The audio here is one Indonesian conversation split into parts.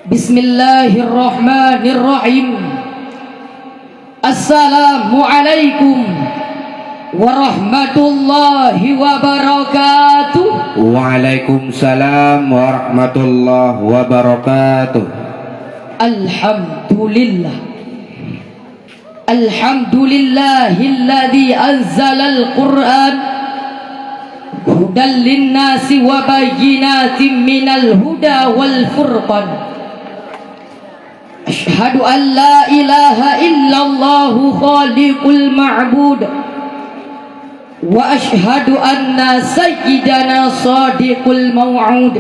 Bismillahirrahmanirrahim. Assalamualaikum warahmatullahi wabarakatuh. Waalaikumsalam warahmatullahi wabarakatuh. Alhamdulillah. Alhamdulillahilladzi anzalal Qur'an hudan linnasi wa bayyinatin minal huda wal furqan. Ashhadu an la ilaha illallahu khaliqul ma'bud wa ashhadu anna sayyidana sadiqul maw'ud.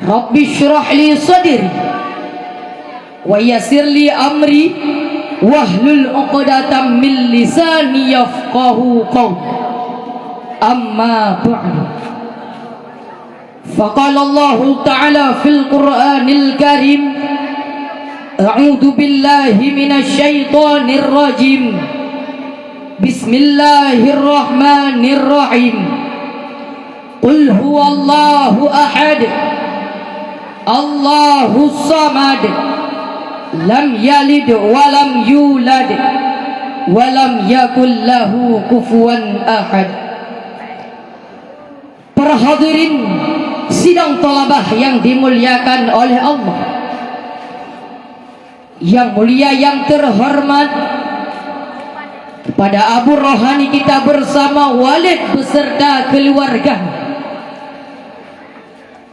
Rabbi shrah li sadri wa yassir li amri wahlul 'uqdatam min lisani yafqahu qawli. Amma ba'du. Faqala Allah Ta'ala fil Qur'anil Karim, a'udzu billahi minasy syaithanir rajim. Bismillahirrahmanirrahim. Qul huwallahu ahad, Allahus samad, lam yalid wa lam yulad wa lam yakul lahu kufuwan ahad. Para hadirin sidang thalabah yang dimuliakan oleh Allah, yang mulia yang terhormat, kepada Abu Rohani kita bersama Walid beserta keluarga,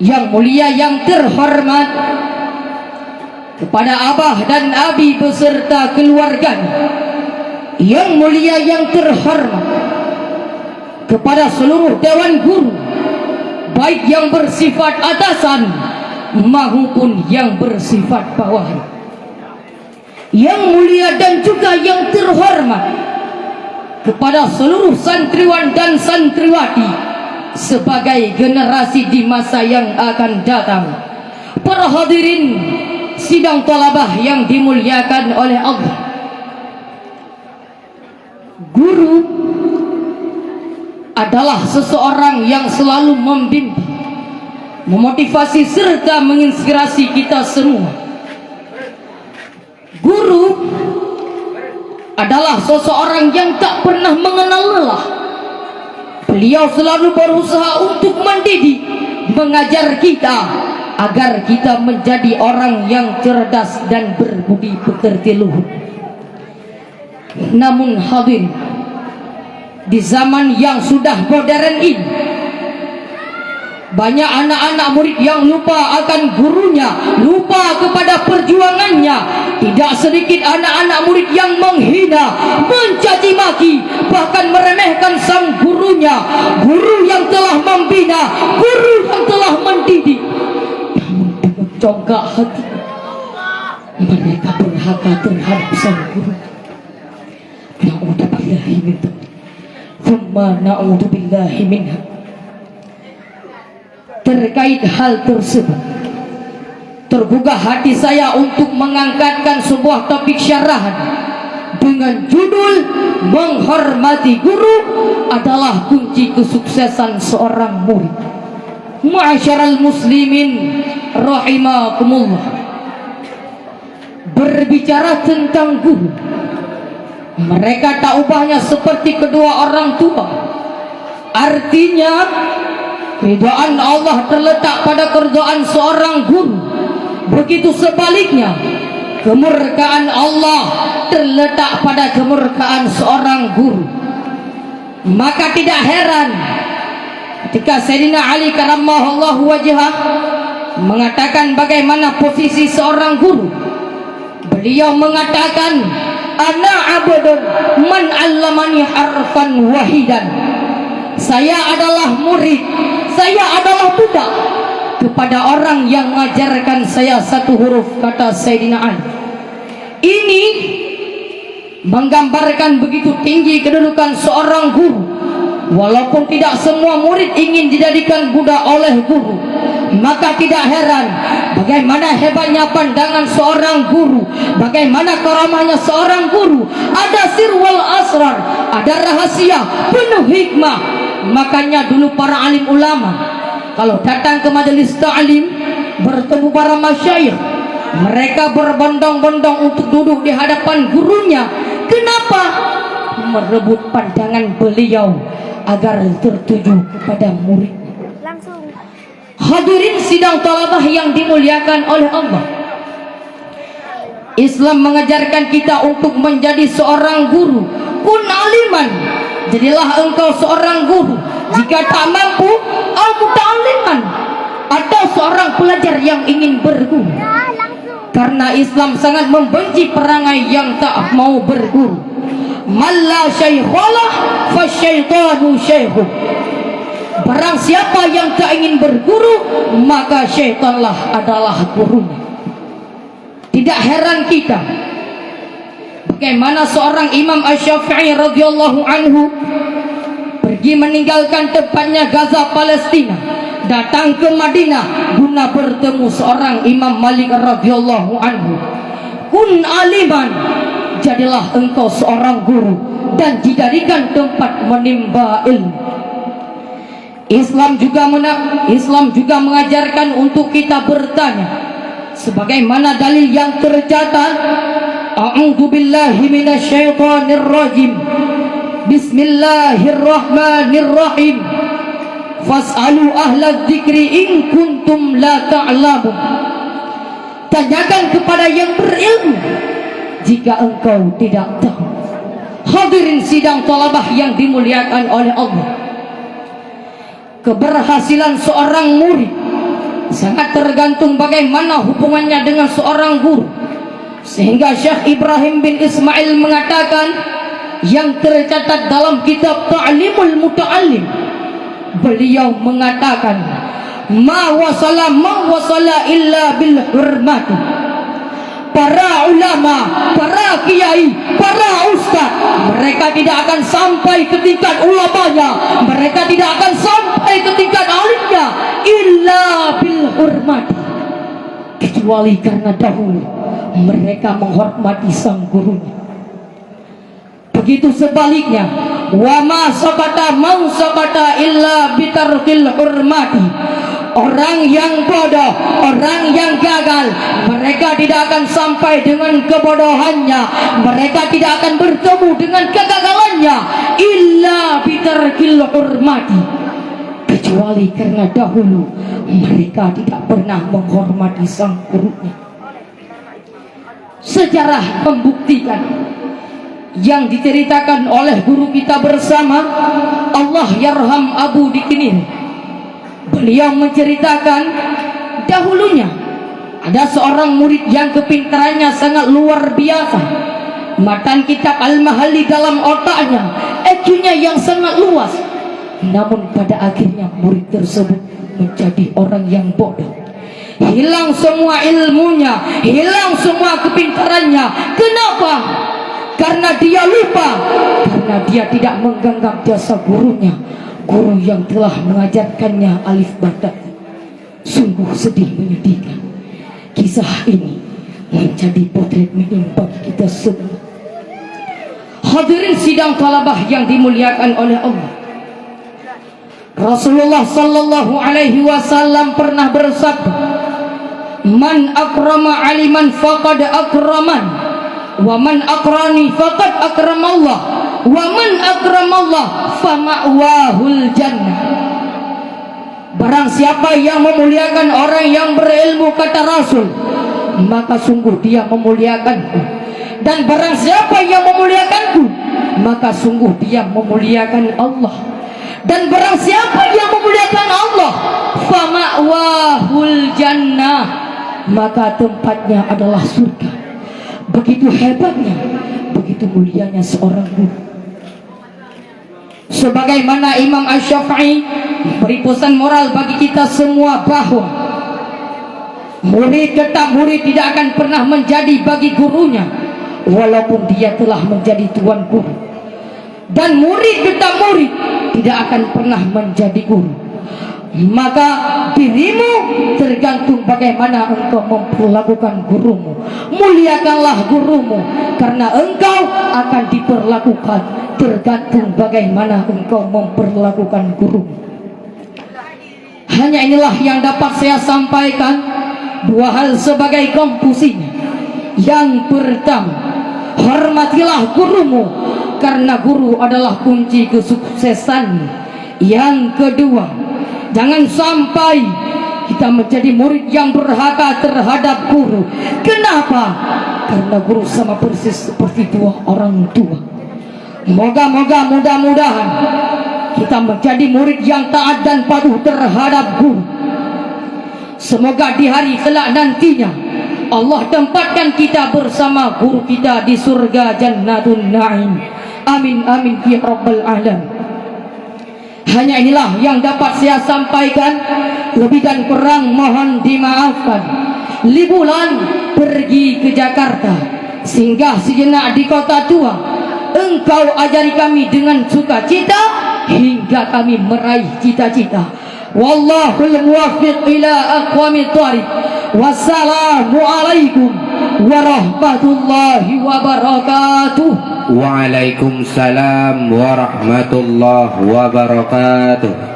yang mulia yang terhormat, kepada Abah dan Abi beserta keluarga, yang mulia yang terhormat, kepada seluruh dewan guru, baik yang bersifat atasan maupun yang bersifat bawahan, yang mulia dan juga yang terhormat, kepada seluruh santriwan dan santriwati sebagai generasi di masa yang akan datang. Para hadirin sidang thalabah yang dimuliakan oleh Allah, guru adalah seseorang yang selalu membimbing, memotivasi serta menginspirasi kita semua. Guru adalah seseorang yang tak pernah mengenal lelah. Beliau selalu berusaha untuk mendidik, mengajar kita agar kita menjadi orang yang cerdas dan berbudi pekerti luhur. Namun hadirin, di zaman yang sudah modern ini, banyak anak-anak murid yang lupa akan gurunya, lupa kepada perjuangannya. Tidak sedikit anak-anak murid yang menghina, mencaci maki, bahkan meremehkan sang gurunya, guru yang telah membina, guru yang telah mendidik. Namun dengan congkak hati mereka berhaka terhadap sang guru. Na'udzubillahi min dzalik. Thumma na'udzubillahi minha. Terkait hal tersebut, tergugah hati saya untuk mengangkatkan sebuah topik syarahan dengan judul menghormati guru adalah kunci kesuksesan seorang murid. Ma'asyiral muslimin rahimakumullah. Berbicara tentang guru, mereka tak ubahnya seperti kedua orang tua. Artinya keridhaan Allah terletak pada keridhaan seorang guru. Begitu sebaliknya, kemurkaan Allah terletak pada kemurkaan seorang guru. Maka tidak heran ketika Sayyidina Ali karramallahu wajhah mengatakan bagaimana posisi seorang guru. Beliau mengatakan, ana abdun man 'allamani harfan wahidan. Saya adalah murid, saya adalah budak kepada orang yang mengajarkan saya satu huruf, kata Sayyidina Ali. Ini menggambarkan begitu tinggi kedudukan seorang guru. Walaupun tidak semua murid ingin dijadikan budak oleh guru, maka tidak heran bagaimana hebatnya pandangan seorang guru, bagaimana karamahnya seorang guru. Ada sirwal asrar, ada rahasia penuh hikmah. Makanya dulu para alim ulama kalau datang ke majelis ta'lim, bertemu para masyayikh, mereka berbondong-bondong untuk duduk di hadapan gurunya. Kenapa? Merebut pandangan beliau agar tertuju kepada murid. Langsung. Hadirin sidang talabah yang dimuliakan oleh Allah, Islam mengajarkan kita untuk menjadi seorang guru. Kun aliman, jadilah engkau seorang guru. Jika tak mampu, al-muta'alliman, atau seorang pelajar yang ingin berguru. Ya, langsung. Karena Islam sangat membenci perangai yang tak mau berguru. Malla syaikhalah fasyaitanu syaikhu. Barang siapa yang tak ingin berguru, maka syaitanlah adalah gurunya. Tidak heran kita bagaimana seorang Imam Asy-Syafi'i radhiyallahu anhu pergi meninggalkan tempatnya Gaza Palestina, datang ke Madinah guna bertemu seorang Imam Malik radhiyallahu anhu. Kun aliman, jadilah engkau seorang guru dan dijadikan tempat menimba ilmu. Islam juga mengajarkan untuk kita bertanya, sebagaimana dalil yang tercatat, a'udzu billahi minasyaitonir rajim, bismillahirrahmanirrahim, fas'alu ahla dzikri in kuntum la ta'lamun. Tanyakan kepada yang berilmu jika engkau tidak tahu. Hadirin sidang talabah yang dimuliakan oleh Allah, keberhasilan seorang murid sangat tergantung bagaimana hubungannya dengan seorang guru. Sehingga Syekh Ibrahim bin Ismail mengatakan, yang tercatat dalam kitab Ta'limul Muta'allim, beliau mengatakan, ma wasala illa bil hurmati. Para ulama, para kiai, para ustaz, mereka tidak akan sampai ke tingkat ulamanya, mereka tidak akan sampai ke tingkat alimnya, illa bil hurmati, kecuali karena dahulu mereka menghormati sang gurunya. Begitu sebaliknya, wa ma sabata man sabata illa bitarkil hurmati. Orang yang bodoh, orang yang gagal, mereka tidak akan sampai dengan kebodohannya, mereka tidak akan bertemu dengan kegagalannya, illa bitarkil hurmati, kecuali karena dahulu mereka tidak pernah menghormati sang gurunya. Sejarah membuktikan yang diceritakan oleh guru kita bersama, Allah yarham Abu Dikinir. Beliau menceritakan dahulunya ada seorang murid yang kepintarannya sangat luar biasa. Matan kitab Al-Mahalli dalam otaknya, IQ-nya yang sangat luas. Namun pada akhirnya murid tersebut menjadi orang yang bodoh. Hilang semua ilmunya, hilang semua kepintarannya. Kenapa? Karena dia lupa, karena dia tidak menggenggam jasa gurunya, guru yang telah mengajarkannya alif ba. Sungguh sedih menyedihkan. Kisah ini menjadi potret menimpa kita semua. Hadirin sidang talabah yang dimuliakan oleh Allah, Rasulullah sallallahu alaihi wasallam pernah bersabda, man akrama aliman faqad akraman, wa man akrani faqad akramallah, wa man akramallah fama'wahul jannah. Barang siapa yang memuliakan orang yang berilmu, kata Rasul, maka sungguh dia memuliakanku. Dan barang siapa yang memuliakanku, maka sungguh dia memuliakan Allah. Dan barang siapa yang memuliakan Allah, fama'wahul jannah, maka tempatnya adalah surga. Begitu hebatnya, begitu mulianya seorang guru. Sebagaimana Imam Asy-Syafi'i beri pesan moral bagi kita semua bahwa murid tetap murid, tidak akan pernah menjadi bagi gurunya walaupun dia telah menjadi tuan guru. Dan murid tetap murid, tidak akan pernah menjadi guru. Maka dirimu tergantung bagaimana engkau memperlakukan gurumu. Muliakanlah gurumu, karena engkau akan diperlakukan tergantung bagaimana engkau memperlakukan gurumu. Hanya inilah yang dapat saya sampaikan. dua hal sebagai komposisinya. Yang pertama, hormatilah gurumu karena guru adalah kunci kesuksesan. Yang kedua, jangan sampai kita menjadi murid yang durhaka terhadap guru. Kenapa? Karena guru sama persis seperti dua orang tua. Moga-moga mudah-mudahan kita menjadi murid yang taat dan patuh terhadap guru. Semoga di hari kelak nantinya Allah tempatkan kita bersama guru kita di surga Jannatun Na'im. Amin amin ya rabbal alamin. Hanya inilah yang dapat saya sampaikan. Lebih dan kurang mohon dimaafkan. Liburan pergi ke Jakarta, singgah sejenak di kota tua. Engkau ajari kami dengan sukacita hingga kami meraih cita-cita. Wallahul muwaffiq ila aqwamit thariq. Wassalamu alaikum warahmatullahi wabarakatuh. Waalaikumsalam warahmatullahi wabarakatuh.